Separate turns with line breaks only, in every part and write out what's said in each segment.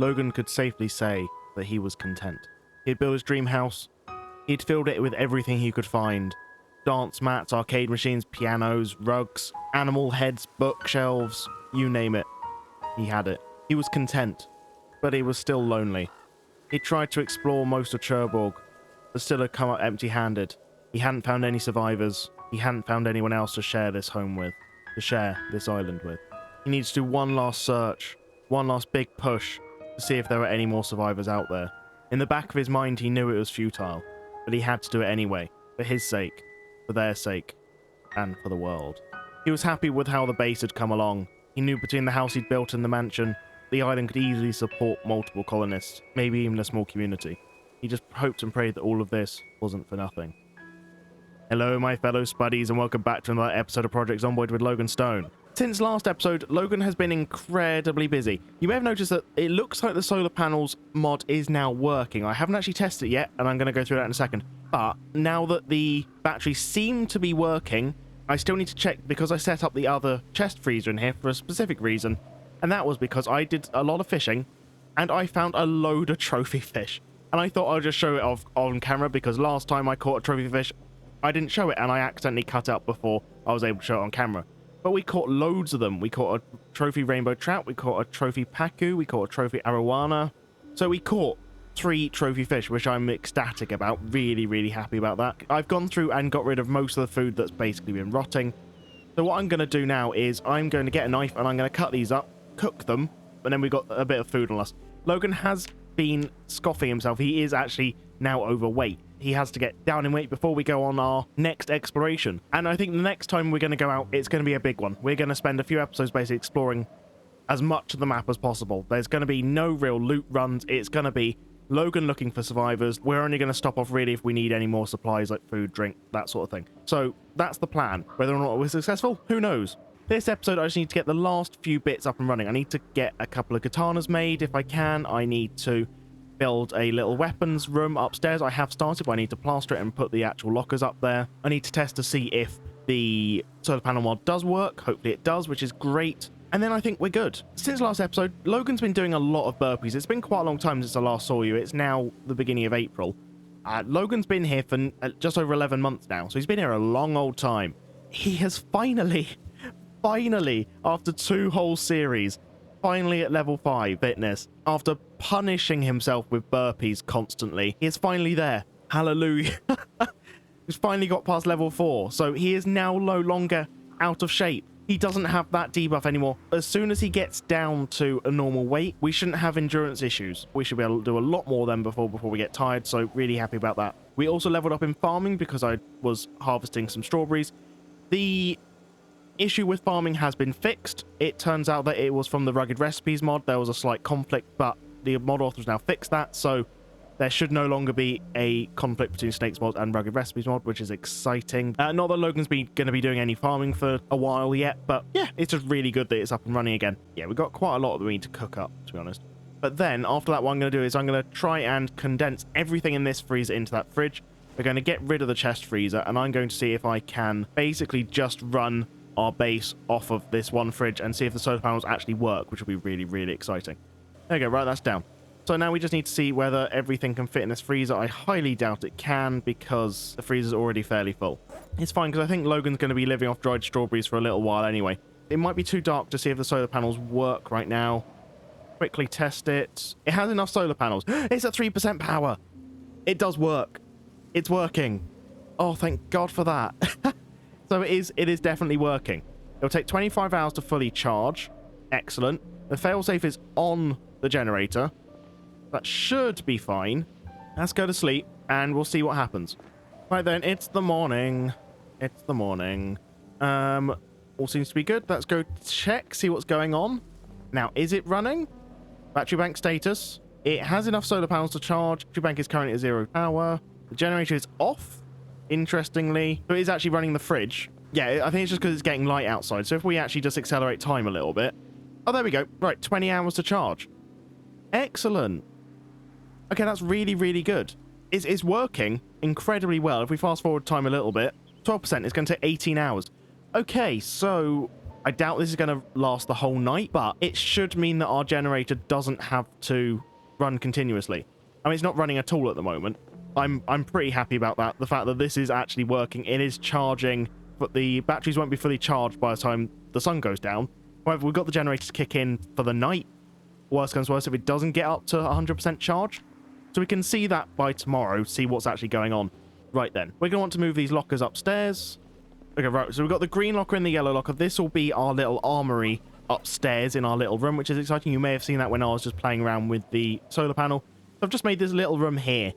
Logan could safely say that he was content. He'd built his dream house. He'd filled it with everything he could find. Dance mats, arcade machines, pianos, rugs, animal heads, bookshelves, you name it. He had it. He was content, but he was still lonely. He tried to explore most of Cherbourg, but still had come up empty-handed. He hadn't found any survivors. He hadn't found anyone else to share this home with, to share this island with. He needs to do one last search, one last big push to see if there were any more survivors out there. In the back of his mind, he knew it was futile, but he had to do it anyway, for his sake, for their sake, and for the world. He was happy with how the base had come along. He knew between the house he'd built and the mansion, the island could easily support multiple colonists, maybe even a small community. He just hoped and prayed that all of this wasn't for nothing. Hello, my fellow Spuddies, and welcome back to another episode of Project Zomboid with Logan Stone. Since last episode, Logan has been incredibly busy. You may have noticed that it looks like the solar panels mod is now working. I haven't actually tested it yet, and I'm going to go through that in a second. But now that the batteries seem to be working, I still need to check because I set up the other chest freezer in here for a specific reason. And that was because I did a lot of fishing, and I found a load of trophy fish. And I thought I'd just show it off on camera because last time I caught a trophy fish, I didn't show it, and I accidentally cut it up before I was able to show it on camera. But we caught loads of them. We caught a trophy rainbow trout, we caught a trophy pacu, we caught a trophy arowana. So we caught 3 trophy fish, which I'm ecstatic about. Really, really happy about that. I've gone through and got rid of most of the food that's basically been rotting. So what I'm going to do now is I'm going to get a knife and I'm going to cut these up, cook them, and then we've got a bit of food on us. Logan has been scoffing himself. He is actually now overweight. He has to get down in weight before we go on our next exploration. And I think the next time we're going to go out, it's going to be a big one. We're going to spend a few episodes basically exploring as much of the map as possible. There's going to be no real loot runs. It's going to be Logan looking for survivors. We're only going to stop off really if we need any more supplies like food, drink, that sort of thing. So that's the plan. Whether or not we're successful, who knows? This episode, I just need to get the last few bits up and running. I need to get a couple of katanas made if I can. I need to build a little weapons room upstairs. I have started, but I need to plaster it and put the actual lockers up there. I need to test to see if the solar panel mod does work. Hopefully it does, which is great. And then I think we're good. Since last episode, Logan's been doing a lot of burpees. It's been quite a long time since I last saw you. It's now the beginning of April. Logan's been here for just over 11 months now, so he's been here a long old time. He has finally, after 2 whole series, finally at level 5 fitness, after punishing himself with burpees constantly, he is finally there. Hallelujah. He's finally got past level 4, so he is now no longer out of shape. He doesn't have that debuff anymore. As soon as he gets down to a normal weight, we shouldn't have endurance issues. We should be able to do a lot more than before we get tired, so really happy about that. We also leveled up in farming because I was harvesting some strawberries. The issue with farming has been fixed. It turns out that it was from the Rugged Recipes mod. There was a slight conflict, but the mod authors now fixed that, so there should no longer be a conflict between Snakes mod and Rugged Recipes mod, which is exciting. Not that Logan's going to be doing any farming for a while yet, but yeah, it's just really good that it's up and running again. Yeah, we've got quite a lot that we need to cook up, to be honest. But then, after that, what I'm going to do is I'm going to try and condense everything in this freezer into that fridge. We're going to get rid of the chest freezer, and I'm going to see if I can basically just run our base off of this one fridge and see if the solar panels actually work, which will be really, really exciting. There you go, right, that's down. So now we just need to see whether everything can fit in this freezer. I highly doubt it can because the freezer's already fairly full. It's fine because I think Logan's going to be living off dried strawberries for a little while anyway. It might be too dark to see if the solar panels work right now. Quickly test it. It has enough solar panels. It's at 3% power. It does work. It's working. Oh, thank God for that. So it is definitely working. It'll take 25 hours to fully charge. Excellent. The failsafe is on the generator. That should be fine. Let's go to sleep, and we'll see what happens. Right then, it's the morning. It's the morning. All seems to be good. Let's go check, see what's going on. Now, is it running? Battery bank status. It has enough solar panels to charge. Battery bank is currently at 0 power. The generator is off. Interestingly, so it is actually running the fridge. Yeah, I think it's just because it's getting light outside. So if we actually just accelerate time a little bit. Oh, there we go. Right, 20 hours to charge. Excellent. Okay, that's really, really good. It's working incredibly well. If we fast forward time a little bit, 12%, it's going to take 18 hours. Okay, so I doubt this is going to last the whole night, but it should mean that our generator doesn't have to run continuously. I mean, it's not running at all at the moment. I'm pretty happy about that. The fact that this is actually working. It is charging, but the batteries won't be fully charged by the time the sun goes down. However, we've got the generators to kick in for the night. Worst comes worst if it doesn't get up to 100% charge. So we can see that by tomorrow, see what's actually going on. Right then, we're going to want to move these lockers upstairs. Okay, right, so we've got the green locker and the yellow locker. This will be our little armory upstairs in our little room, which is exciting. You may have seen that when I was just playing around with the solar panel. So I've just made this little room here.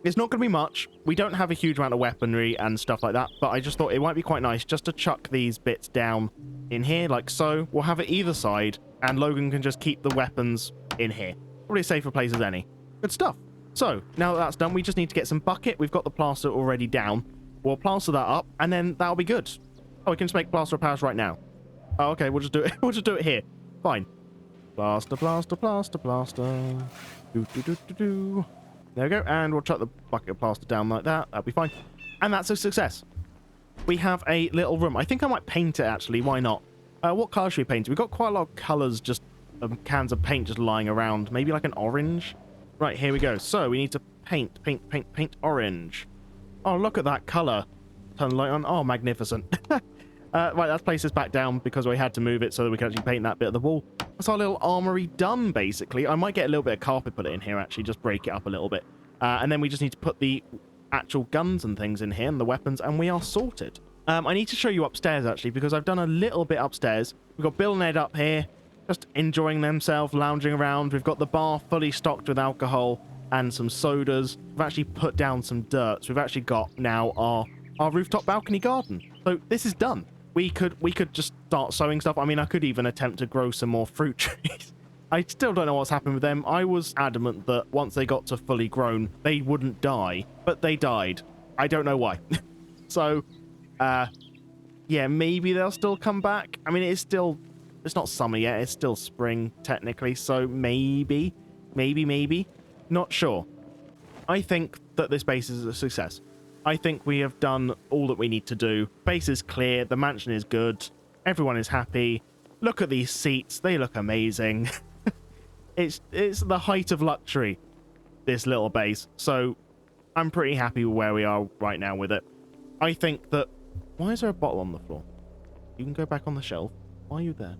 It's not going to be much. We don't have a huge amount of weaponry and stuff like that, but I just thought it might be quite nice just to chuck these bits down in here, like so. We'll have it either side, and Logan can just keep the weapons in here. Probably a safer place as any. Good stuff. So, now that that's done, we just need to get some bucket. We've got the plaster already down. We'll plaster that up, and then that'll be good. Oh, we can just make plaster of Paris right now. Oh, okay, we'll just do it. We'll just do it here. Fine. Plaster, plaster, plaster, plaster. Do, do, do, do, do. There we go, and we'll chuck the bucket of plaster down like that. That'll be fine. And that's a success. We have a little room. I think I might paint it, actually. Why not? What colour should we paint it? We've got quite a lot of colours, just cans of paint just lying around. Maybe like an orange? Right, here we go. So we need to paint orange. Oh, look at that colour. Turn the light on. Oh, magnificent. Right, let's place this back down because we had to move it so that we can actually paint that bit of the wall. That's our little armory done, basically. I might get a little bit of carpet put it in here, actually, just break it up a little bit. And then we just need to put the actual guns and things in here and the weapons, and we are sorted. I need to show you upstairs, actually, because I've done a little bit upstairs. We've got Bill and Ed up here, just enjoying themselves, lounging around. We've got the bar fully stocked with alcohol and some sodas. We've actually put down some dirt. So we've actually got now our rooftop balcony garden. So this is done. We could just start sowing stuff. I mean, I could even attempt to grow some more fruit trees. I still don't know what's happened with them. I was adamant that once they got to fully grown, they wouldn't die, but they died. I don't know why. So, yeah, maybe they'll still come back. I mean, it's not summer yet. It's still spring, technically. So maybe. Not sure. I think that this base is a success. I think we have done all that we need to do. Base is clear. The mansion is good. Everyone is happy. Look at these seats. They look amazing. It's the height of luxury, this little base. So I'm pretty happy with where we are right now with it. I think that... Why is there a bottle on the floor? You can go back on the shelf. Why are you there?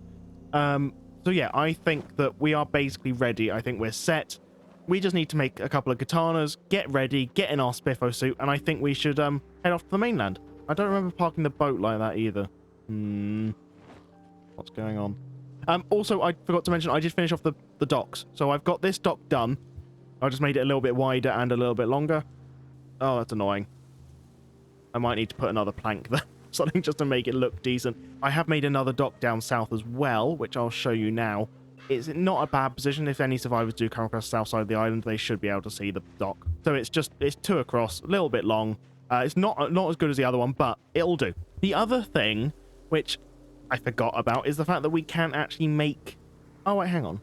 So yeah, I think that we are basically ready. I think we're set. We just need to make a couple of katanas, get ready, get in our spiffo suit, and I think we should head off to the mainland. I don't remember parking the boat like that either. What's going on? Also, I forgot to mention, I did finish off the docks. So I've got this dock done. I just made it a little bit wider and a little bit longer. Oh, that's annoying. I might need to put another plank there. Something just to make it look decent. I have made another dock down south as well, which I'll show you now. It's not a bad position. If any survivors do come across the south side of the island, they should be able to see the dock. So it's two across, a little bit long. It's not as good as the other one, but it'll do. The other thing, which I forgot about, is the fact that we can actually make... Oh, wait, hang on.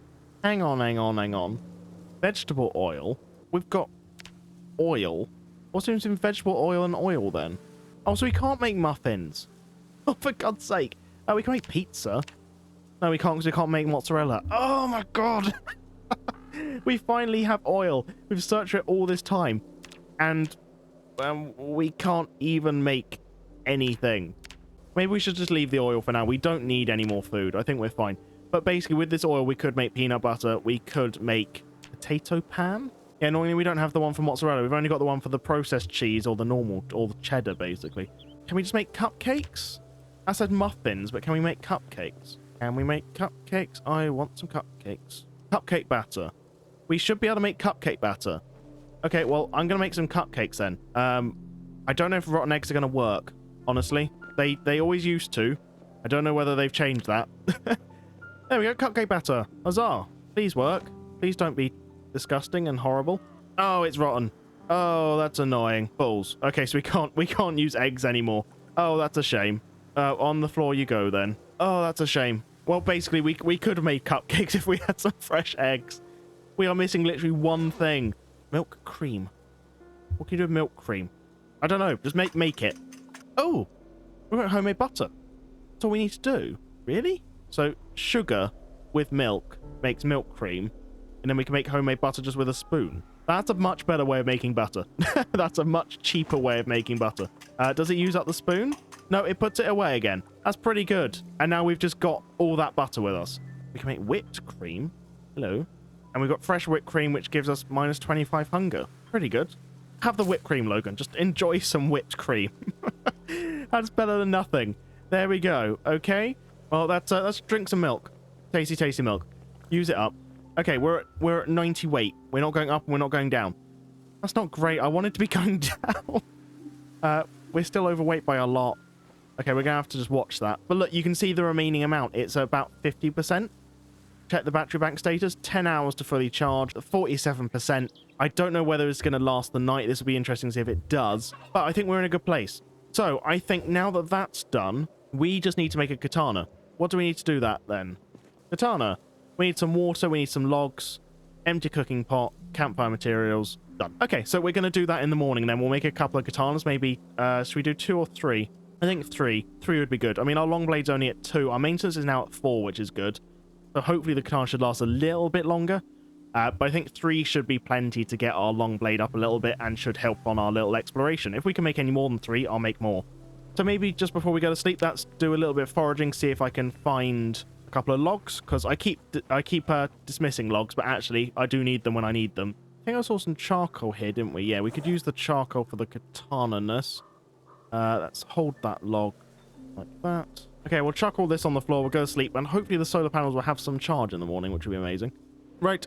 Vegetable oil. We've got oil. What's the difference between vegetable oil and oil, then? Oh, so we can't make muffins. Oh, for God's sake. Oh, we can make pizza. No, we can't because we can't make mozzarella. Oh, my God. We finally have oil. We've searched for it all this time. And we can't even make anything. Maybe we should just leave the oil for now. We don't need any more food. I think we're fine. But basically, with this oil, we could make peanut butter. We could make potato pan. Yeah, normally we don't have the one for mozzarella. We've only got the one for the processed cheese or the normal, or the cheddar, basically. Can we just make cupcakes? I said muffins, but can we make cupcakes? Can we make cupcakes? I want some cupcakes. Cupcake batter. We should be able to make cupcake batter. Okay, well, I'm going to make some cupcakes then. I don't know if rotten eggs are going to work, honestly. They always used to. I don't know whether they've changed that. There we go, cupcake batter. Huzzah. Please work. Please don't be disgusting and horrible. Oh, it's rotten. Oh, that's annoying. Balls. Okay, so we can't use eggs anymore. Oh, that's a shame. On the floor you go then. Oh, that's a shame. Well, basically, we could have made cupcakes if we had some fresh eggs. We are missing literally one thing. Milk cream. What can you do with milk cream? I don't know. Just make it. Oh, we've got homemade butter. That's all we need to do. Really? So sugar with milk makes milk cream, and then we can make homemade butter just with a spoon. That's a much better way of making butter. That's a much cheaper way of making butter. Does it use up the spoon? No, it puts it away again. That's pretty good. And now we've just got all that butter with us. We can make whipped cream. Hello. And we've got fresh whipped cream, which gives us minus 25 hunger. Pretty good. Have the whipped cream, Logan. Just enjoy some whipped cream. That's better than nothing. There we go. Okay. Well, let's drink some milk. Tasty, tasty milk. Use it up. Okay, we're at 90 weight. We're not going up and we're not going down. That's not great. I wanted to be going down. We're still overweight by a lot. Okay, we're going to have to just watch that. But look, you can see the remaining amount. It's about 50%. Check the battery bank status. 10 hours to fully charge. 47%. I don't know whether it's going to last the night. This will be interesting to see if it does. But I think we're in a good place. So, I think now that that's done, we just need to make a katana. What do we need to do that then? Katana. We need some water, we need some logs, empty cooking pot, campfire materials, done. Okay, so we're going to do that in the morning then. We'll make a couple of katanas, maybe, should we do 2 or 3? I think 3. 3 would be good. I mean, our long blade's only at 2. Our maintenance is now at 4, which is good. So hopefully the katana should last a little bit longer. But I think 3 should be plenty to get our long blade up a little bit and should help on our little exploration. If we can make any more than 3, I'll make more. So maybe just before we go to sleep, let's do a little bit of foraging, see if I can find couple of logs, because I keep dismissing logs, but actually I do need them when I need them. I think I saw some charcoal here, didn't we? Yeah, we could use the charcoal for the katana-ness. Let's hold that log like that. Okay, we'll chuck all this on the floor, we'll go to sleep, and hopefully the solar panels will have some charge in the morning, which will be amazing. Right,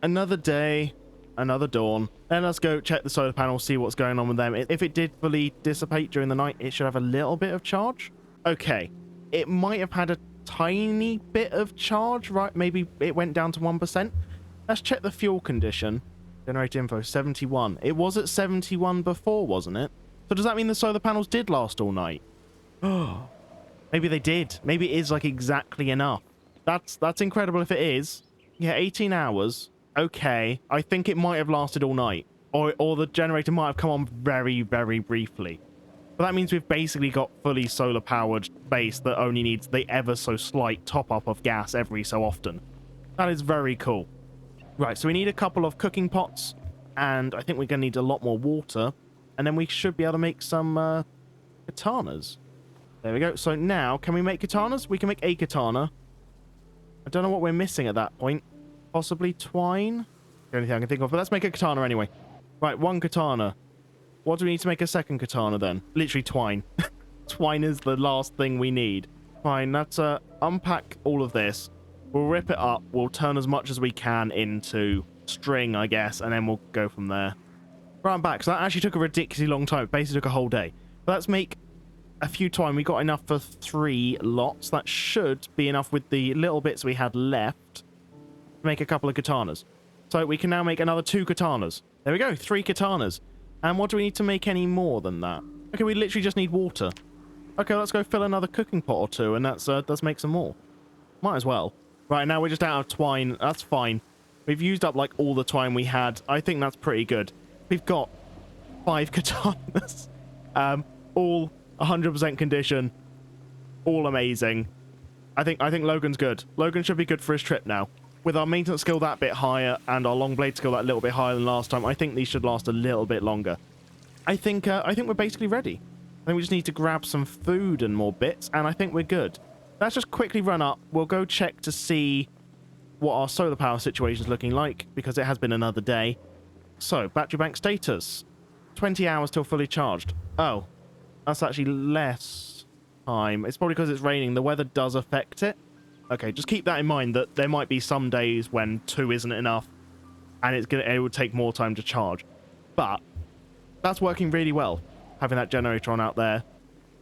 another day, another dawn. Then let's go check the solar panels, see what's going on with them. If it did fully dissipate during the night, it should have a little bit of charge. Okay, it might have had a tiny bit of charge, right? Maybe it went down to 1%. Let's check the fuel condition. Generate info, 71. It was at 71 before, wasn't it? So does that mean the solar panels did last all night? Oh, maybe they did. Maybe it is like exactly enough. That's incredible if it is. Yeah, 18 hours. Okay, I think it might have lasted all night. Or the generator might have come on very, very briefly. But that means we've basically got fully solar-powered base that only needs the ever so slight top-up of gas every so often. That is very cool. Right, so we need a couple of cooking pots, and I think we're going to need a lot more water, and then we should be able to make some katanas. There we go. So now, can we make katanas? We can make a katana. I don't know what we're missing at that point. Possibly twine? The only thing I can think of, but let's make a katana anyway. Right, 1 katana. What do we need to make a second katana then? Literally twine. Twine is the last thing we need. Fine, let's unpack all of this. We'll rip it up. We'll turn as much as we can into string, I guess, and then we'll go from there. Right, I'm back. So that actually took a ridiculously long time. It basically took a whole day. But let's make a few twine. We got enough for 3 lots. That should be enough with the little bits we had left to make a couple of katanas. So we can now make another 2 katanas. There we go, 3 katanas. And what do we need to make any more than that? Okay, we literally just need water. Okay, let's go fill another cooking pot or 2, and let's make some more. Might as well. Right, now we're just out of twine. That's fine. We've used up, like, all the twine we had. I think that's pretty good. We've got 5 katanas. All 100% condition. All amazing. I think Logan's good. Logan should be good for his trip now. With our maintenance skill that bit higher and our long blade skill that little bit higher than last time, I think these should last a little bit longer. I think we're basically ready. I think we just need to grab some food and more bits, and I think we're good. Let's just quickly run up. We'll go check to see what our solar power situation is looking like, because it has been another day. So, battery bank status. 20 hours till fully charged. Oh, that's actually less time. It's probably because it's raining. The weather does affect it. Okay, just keep that in mind, that there might be some days when 2 isn't enough, and it would take more time to charge. But that's working really well, having that generator on out there.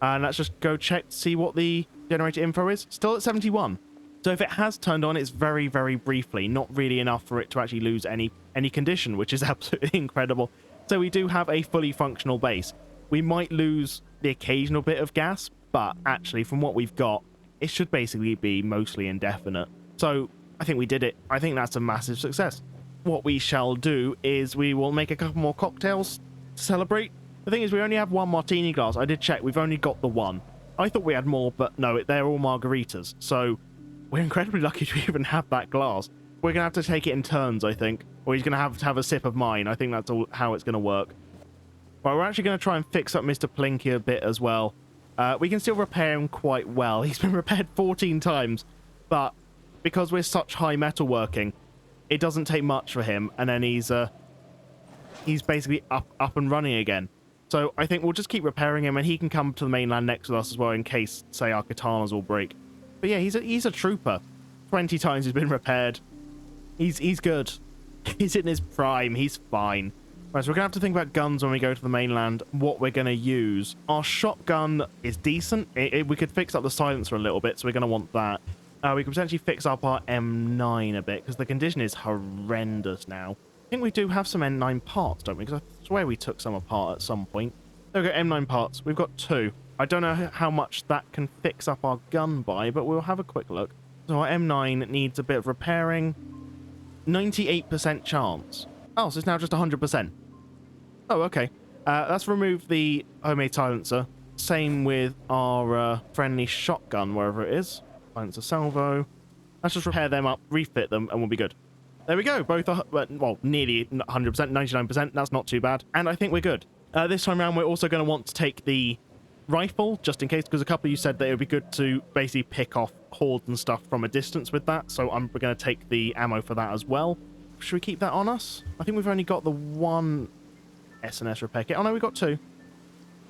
And let's just go check to see what the generator info is. Still at 71. So if it has turned on, it's very, very briefly. Not really enough for it to actually lose any condition, which is absolutely incredible. So we do have a fully functional base. We might lose the occasional bit of gas, but actually from what we've got, it should basically be mostly indefinite. So I think we did it. I think that's a massive success. What we shall do is we will make a couple more cocktails to celebrate. The thing is, we only have 1 martini glass. I did check. We've only got the 1. I thought we had more, but no, they're all margaritas. So we're incredibly lucky to even have that glass. We're going to have to take it in turns, I think. Or he's going to have a sip of mine. I think that's all how it's going to work. But we're actually going to try and fix up Mr. Plinky a bit as well. We can still repair him quite well. He's been repaired 14 times. But because we're such high metalworking, it doesn't take much for him. And then he's basically up and running again. So I think we'll just keep repairing him, and he can come to the mainland next with us as well in case, say, our katanas all break. But yeah, he's a trooper. 20 times he's been repaired. He's good. He's in his prime. He's fine. Right, so we're going to have to think about guns when we go to the mainland, what we're going to use. Our shotgun is decent. We could fix up the silencer a little bit, so we're going to want that. We could potentially fix up our M9 a bit, because the condition is horrendous now. I think we do have some M9 parts, don't we? Because I swear we took some apart at some point. There we go, M9 parts. We've got 2. I don't know how much that can fix up our gun by, but we'll have a quick look. So our M9 needs a bit of repairing. 98% chance. Oh, so it's now just 100%. Oh, okay. Let's remove the homemade silencer. Same with our friendly shotgun, wherever it is. Silencer salvo. Let's just repair them up, refit them, and we'll be good. There we go. Both are, well, nearly 100%, 99%. That's not too bad. And I think we're good. This time around, we're also going to want to take the rifle, just in case, because a couple of you said that it would be good to basically pick off hordes and stuff from a distance with that. So we're going to take the ammo for that as well. Should we keep that on us? I think we've only got the one S&S repair kit. Oh, no, we've got 2.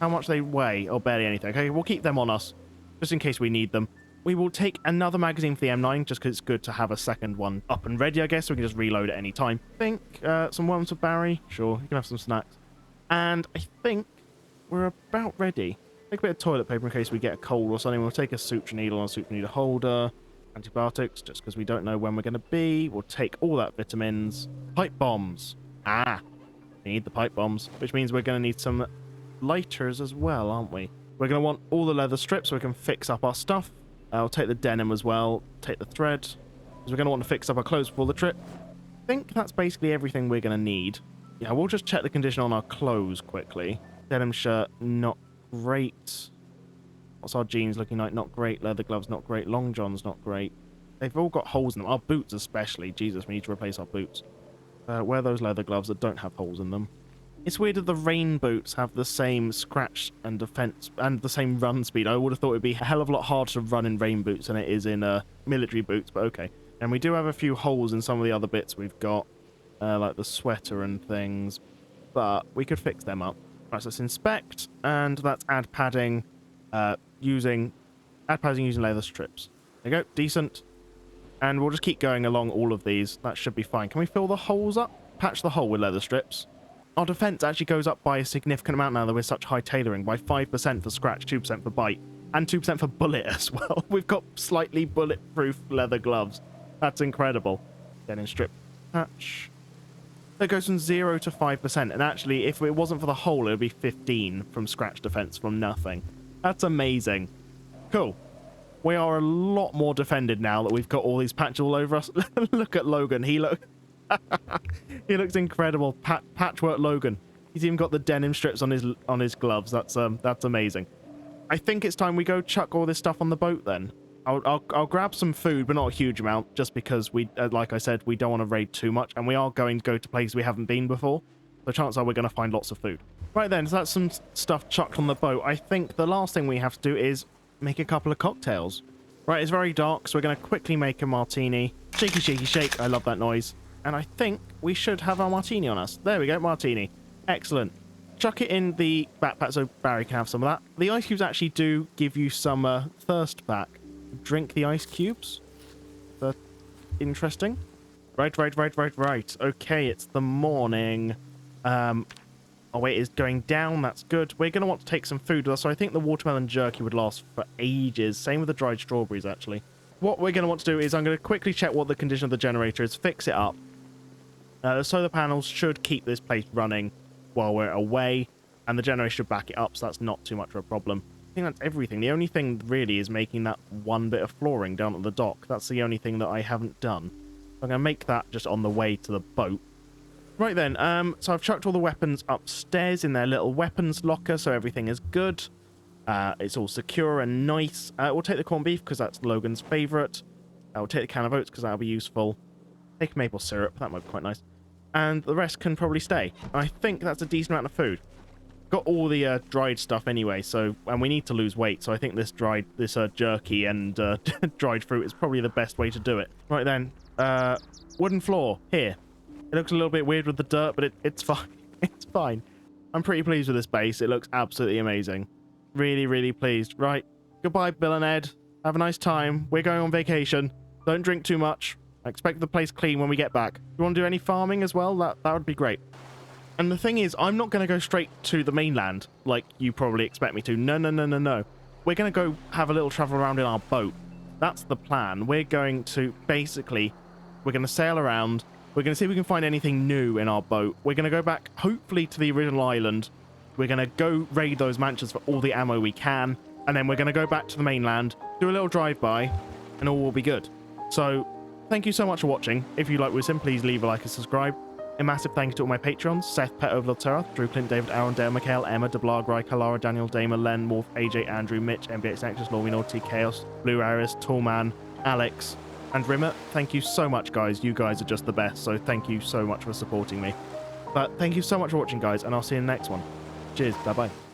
How much they weigh? Oh, barely anything. Okay, we'll keep them on us, just in case we need them. We will take another magazine for the M9, just because it's good to have a second one up and ready, I guess, so we can just reload at any time. I think some worms for Barry. Sure, you can have some snacks. And I think we're about ready. Take a bit of toilet paper in case we get a cold or something. We'll take a suture needle and a suture needle holder. Antibiotics, just because we don't know when we're going to be. We'll take all that vitamins. Pipe bombs. Ah, we need the pipe bombs, which means we're going to need some lighters as well, aren't we? We're going to want all the leather strips so we can fix up our stuff. I'll take the denim as well, take the thread, because we're going to want to fix up our clothes before the trip. I think that's basically everything we're going to need. Yeah, we'll just check the condition on our clothes quickly. Denim shirt, not great. What's our jeans looking like? Not great. Leather gloves, not great. Long johns, not great. They've all got holes in them. Our boots especially. Jesus, we need to replace our boots. Wear those leather gloves that don't have holes in them. It's weird that the rain boots have the same scratch and defense and the same run speed. I would have thought it would be a hell of a lot harder to run in rain boots than it is in military boots, but okay. And we do have a few holes in some of the other bits we've got, like the sweater and things, but we could fix them up. Right, so let's inspect, and let's add padding using leather strips. There you go, decent. And we'll just keep going along all of these. That should be fine. Can we fill the holes up? Patch the hole with leather strips. Our defense actually goes up by a significant amount now that we're such high tailoring, by 5% for scratch, 2% for bite, and 2% for bullet as well. We've got slightly bulletproof leather gloves. That's incredible. Denim strip patch. That goes from 0 to 5%, and actually, if it wasn't for the hole, it would be 15 from scratch defense from nothing. That's amazing. Cool. We are a lot more defended now that we've got all these patches all over us. Look at Logan. He looks incredible. Patchwork Logan. He's even got the denim strips on his gloves. That's amazing. I think it's time we go chuck all this stuff on the boat then. I'll grab some food, but not a huge amount, just because we, like I said, we don't want to raid too much, and we are going to go to places we haven't been before. So chances are we're going to find lots of food. Right then, so that's some stuff chucked on the boat. I think the last thing we have to do is make a couple of cocktails. Right, it's very dark, so we're going to quickly make a martini. Shaky, shaky, shake. I love that noise. And I think we should have our martini on us. There we go, martini. Excellent. Chuck it in the backpack so Barry can have some of that. The ice cubes actually do give you some thirst back. Drink the ice cubes. Interesting. Right. Okay, it's the morning. Our weight is going down. That's good. We're going to want to take some food with us, so I think the watermelon jerky would last for ages. Same with the dried strawberries, actually. What we're going to want to do is I'm going to quickly check what the condition of the generator is, fix it up. The solar panels should keep this place running while we're away, and the generator should back it up, so that's not too much of a problem. I think that's everything. The only thing really is making that one bit of flooring down at the dock. That's the only thing that I haven't done. I'm going to make that just on the way to the boat. Right then, so I've chucked all the weapons upstairs in their little weapons locker, so everything is good. It's all secure and nice. We'll take the corned beef because that's Logan's favourite. We'll take the can of oats because that'll be useful. Take maple syrup, that might be quite nice. And the rest can probably stay. I think that's a decent amount of food. Got all the dried stuff anyway, so, and we need to lose weight, so I think this jerky and dried fruit is probably the best way to do it. Right then, wooden floor here. It looks a little bit weird with the dirt, but it's fine. It's fine. I'm pretty pleased with this base. It looks absolutely amazing. Really, really pleased. Right, goodbye, Bill and Ed. Have a nice time. We're going on vacation. Don't drink too much. I expect the place clean when we get back. You want to do any farming as well? That would be great. And the thing is, I'm not going to go straight to the mainland like you probably expect me to. No, no, no, no, no. We're going to go have a little travel around in our boat. That's the plan. We're going to basically, we're going to sail around. We're going to see if we can find anything new in our boat. We're going to go back, hopefully, to the original island. We're going to go raid those mansions for all the ammo we can. And then we're going to go back to the mainland, do a little drive-by, and all will be good. So, thank you so much for watching. If you like Wisdom, please leave a like and subscribe. A massive thank you to all my patrons: Seth, Pet Overlord Terra, Drew, Clint, David, Aaron, Dale, Mikhail, Emma, DeBlar, Gry, Kalara, Daniel, Damer, Len, Wolf, AJ, Andrew, Mitch, MBX Nexus, Lormy, Naughty, Chaos, Blue Aris, Tallman, Alex, and Rimmer. Thank you so much, guys. You guys are just the best, so thank you so much for supporting me. But thank you so much for watching, guys, and I'll see you in the next one. Cheers. Bye-bye.